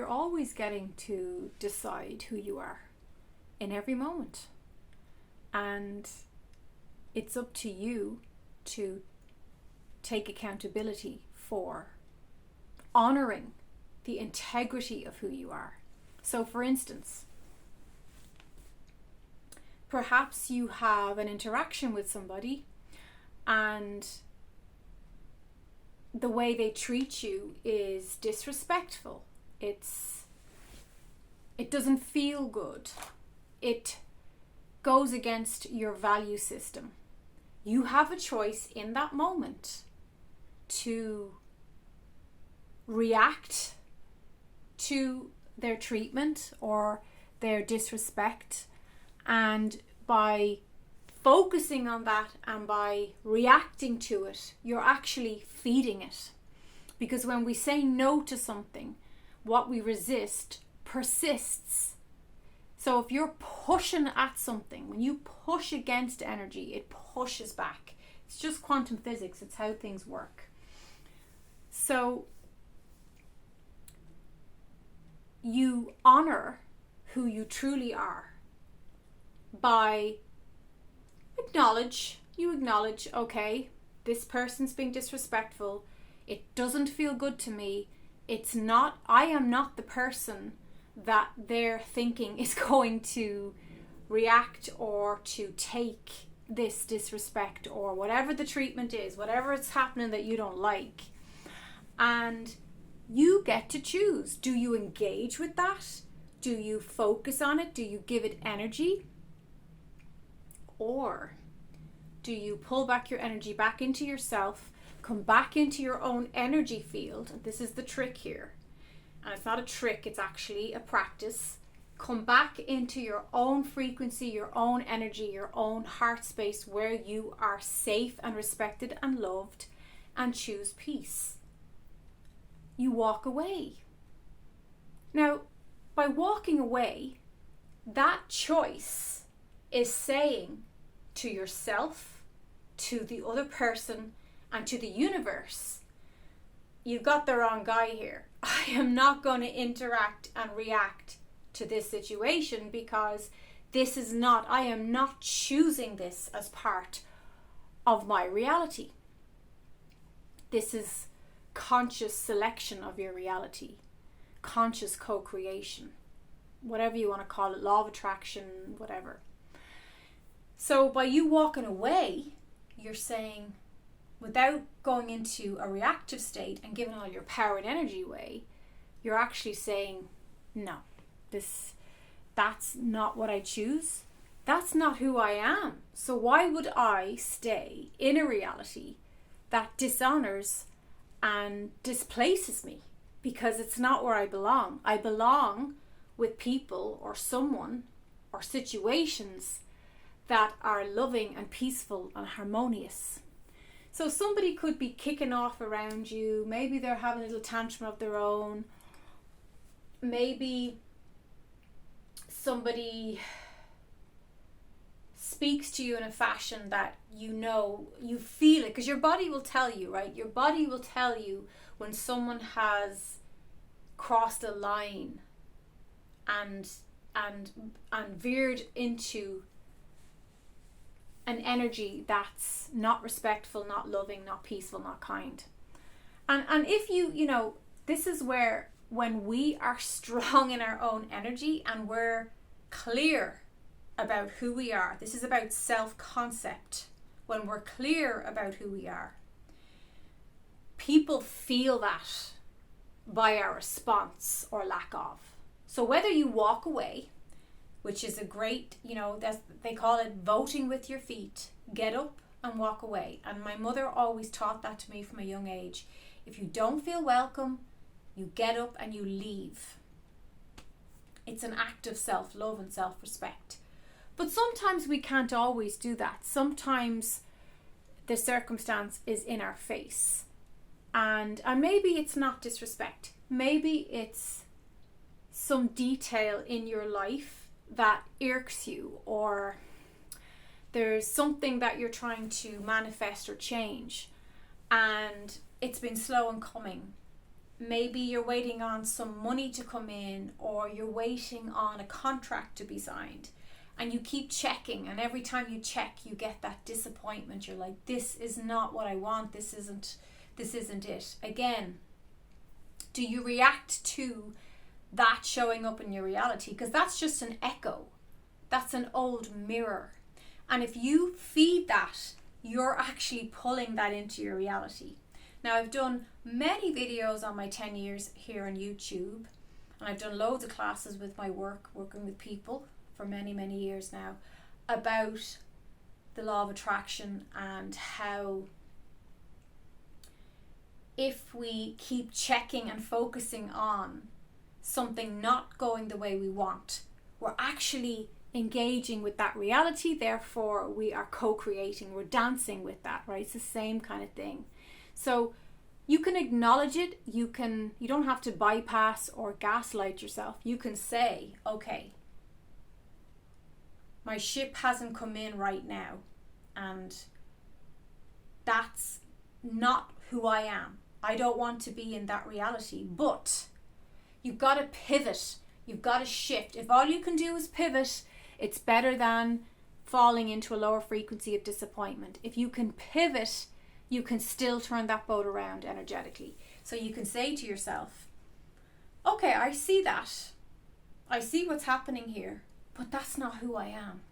you're always getting to decide who you are in every moment. And it's up to you to take accountability for honoring the integrity of who you are. So for instance, perhaps you have an interaction with somebody and the way they treat you is disrespectful. It doesn't feel good. It goes against your value system. You have a choice in that moment to react to their treatment or their disrespect, and by focusing on that and by reacting to it, you're actually feeding it. Because when we say no to something, what we resist persists. So if you're pushing at something, when you push against energy, it pushes back. It's just quantum physics. It's how things work. So you honor who you truly are by you acknowledge, okay, this person's being disrespectful. It doesn't feel good to me. I am not the person that their thinking is going to react or to take this disrespect or whatever the treatment is, whatever it's happening that you don't like. And you get to choose. Do you engage with that? Do you focus on it? Do you give it energy? Or do you pull back your energy back into yourself, come back into your own energy field? And this is the trick here. And it's not a trick, it's actually a practice. Come back into your own frequency, your own energy, your own heart space where you are safe and respected and loved, and choose peace. You walk away. Now, by walking away, that choice is saying to yourself, to the other person, and to the universe, you've got the wrong guy here. I am not going to interact and react to this situation because I am not choosing this as part of my reality. This is conscious selection of your reality, conscious co-creation, whatever you want to call it, law of attraction, whatever. So by you walking away, you're saying, without going into a reactive state and giving all your power and energy away, you're actually saying, no, that's not what I choose. That's not who I am. So why would I stay in a reality that dishonors and displaces me? Because it's not where I belong. I belong with people or someone or situations that are loving and peaceful and harmonious. So somebody could be kicking off around you. Maybe they're having a little tantrum of their own. Maybe somebody speaks to you in a fashion that you feel it, because your body will tell you, right? Your body will tell you when someone has crossed a line and veered into an energy that's not respectful, not loving, not peaceful, not kind. And if this is where, when we are strong in our own energy and we're clear about who we are, this is about self-concept. When we're clear about who we are, people feel that by our response or lack of. So whether you walk away, which is a great, they call it voting with your feet. Get up and walk away. And my mother always taught that to me from a young age. If you don't feel welcome, you get up and you leave. It's an act of self-love and self-respect. But sometimes we can't always do that. Sometimes the circumstance is in our face. And maybe it's not disrespect. Maybe it's some detail in your life that irks you, or there's something that you're trying to manifest or change and it's been slow in coming. maybe you're waiting on some money to come in, or you're waiting on a contract to be signed, and you keep checking, and every time you check you get that disappointment. You're like, this is not what I want, this isn't it. Again, do you react to that showing up in your reality? Because that's just an echo, that's an old mirror, and if you feed that, you're actually pulling that into your reality. Now, I've done many videos on my 10 years here on YouTube, and I've done loads of classes with my working with people for many, many years now, about the law of attraction, and how if we keep checking and focusing on something not going the way we want, we're actually engaging with that reality. Therefore, we are co-creating, we're dancing with that, right? It's the same kind of thing. So you can acknowledge it. You don't have to bypass or gaslight yourself. You can say, okay, my ship hasn't come in right now, and that's not who I am. I don't want to be in that reality. But you've got to pivot. You've got to shift. If all you can do is pivot, it's better than falling into a lower frequency of disappointment. If you can pivot, you can still turn that boat around energetically. So you can say to yourself, okay, I see that. I see what's happening here, but that's not who I am.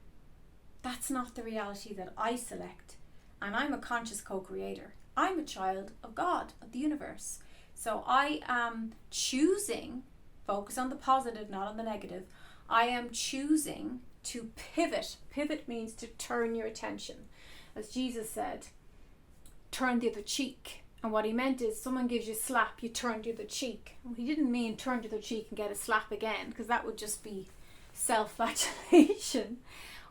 That's not the reality that I select. And I'm a conscious co-creator. I'm a child of God, of the universe. So I am choosing, focus on the positive, not on the negative. I am choosing to pivot. Pivot means to turn your attention. As Jesus said, turn the other cheek. And what he meant is, someone gives you a slap, you turn the other cheek. Well, he didn't mean turn the other cheek and get a slap again, because that would just be self-flagellation.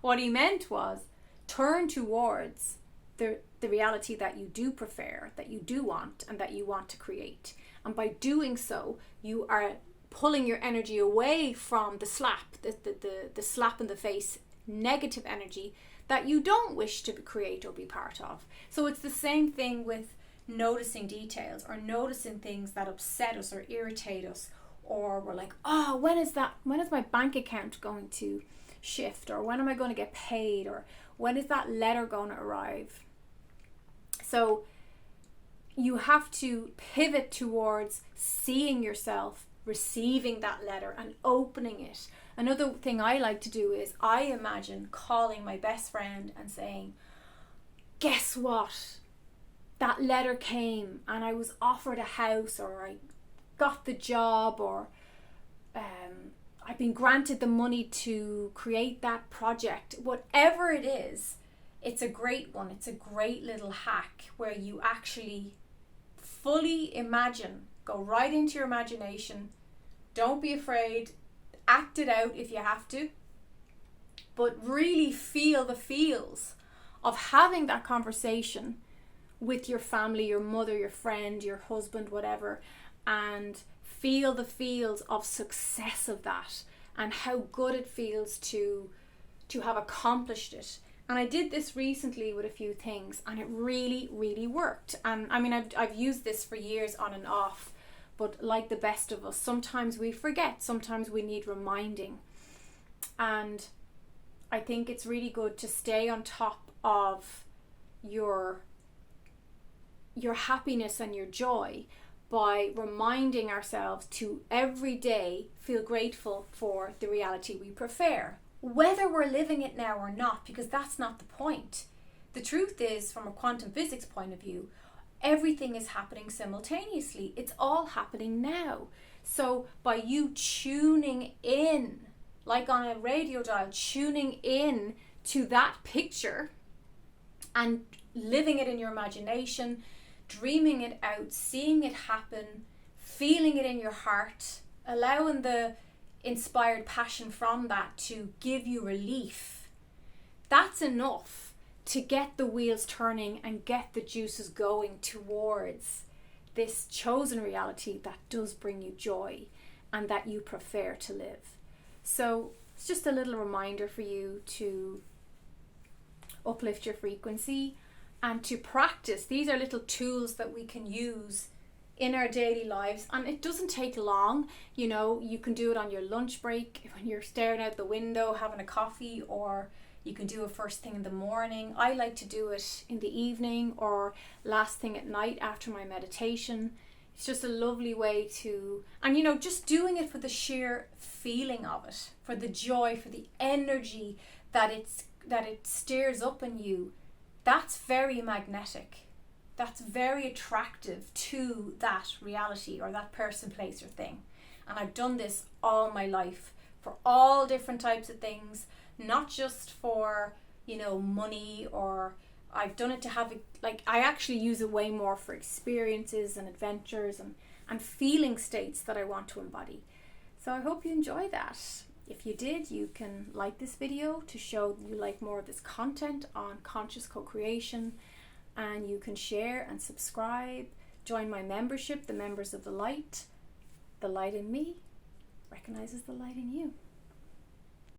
What he meant was, turn towards the reality that you do prefer, that you do want, and that you want to create. And by doing so, you are pulling your energy away from the slap, the slap in the face, negative energy that you don't wish to create or be part of. So it's the same thing with noticing details, or noticing things that upset us or irritate us, or we're like, oh, when is my bank account going to shift, or when am I going to get paid, or when is that letter going to arrive? So you have to pivot towards seeing yourself receiving that letter and opening it. Another thing I like to do is, I imagine calling my best friend and saying, guess what? That letter came and I was offered a house, or I got the job, or I've been granted the money to create that project. Whatever it is, it's a great one. It's a great little hack where you actually fully imagine, go right into your imagination. Don't be afraid. Act it out if you have to. But really feel the feels of having that conversation with your family, your mother, your friend, your husband, whatever, and feel the feels of success of that, and how good it feels to have accomplished it. And I did this recently with a few things, and it really, really worked. And I mean, I've used this for years on and off, but like the best of us, sometimes we forget, sometimes we need reminding. And I think it's really good to stay on top of your happiness and your joy by reminding ourselves to every day feel grateful for the reality we prefer, whether we're living it now or not, because that's not the point. The truth is, from a quantum physics point of view, everything is happening simultaneously. It's all happening now. So by you tuning in, like on a radio dial, tuning in to that picture and living it in your imagination, dreaming it out, seeing it happen, feeling it in your heart, allowing the inspired passion from that to give you relief, that's enough to get the wheels turning and get the juices going towards this chosen reality that does bring you joy and that you prefer to live. So it's just a little reminder for you to uplift your frequency and to practice. These are little tools that we can use in our daily lives, and it doesn't take long. You know, you can do it on your lunch break when you're staring out the window having a coffee, or you can do it first thing in the morning. I like to do it in the evening or last thing at night after my meditation. It's just a lovely way to, and you know, just doing it for the sheer feeling of it, for the joy, for the energy that it stirs up in you. That's very magnetic. That's very attractive to that reality or that person, place, or thing. And I've done this all my life for all different types of things, not just for, you know, money, or I've done it to have it, like, I actually use it way more for experiences and adventures and feeling states that I want to embody. So I hope you enjoy that. If you did, you can like this video to show you like more of this content on conscious co-creation. And you can share and subscribe. Join my membership, the Members of the Light. The light in me recognizes the light in you.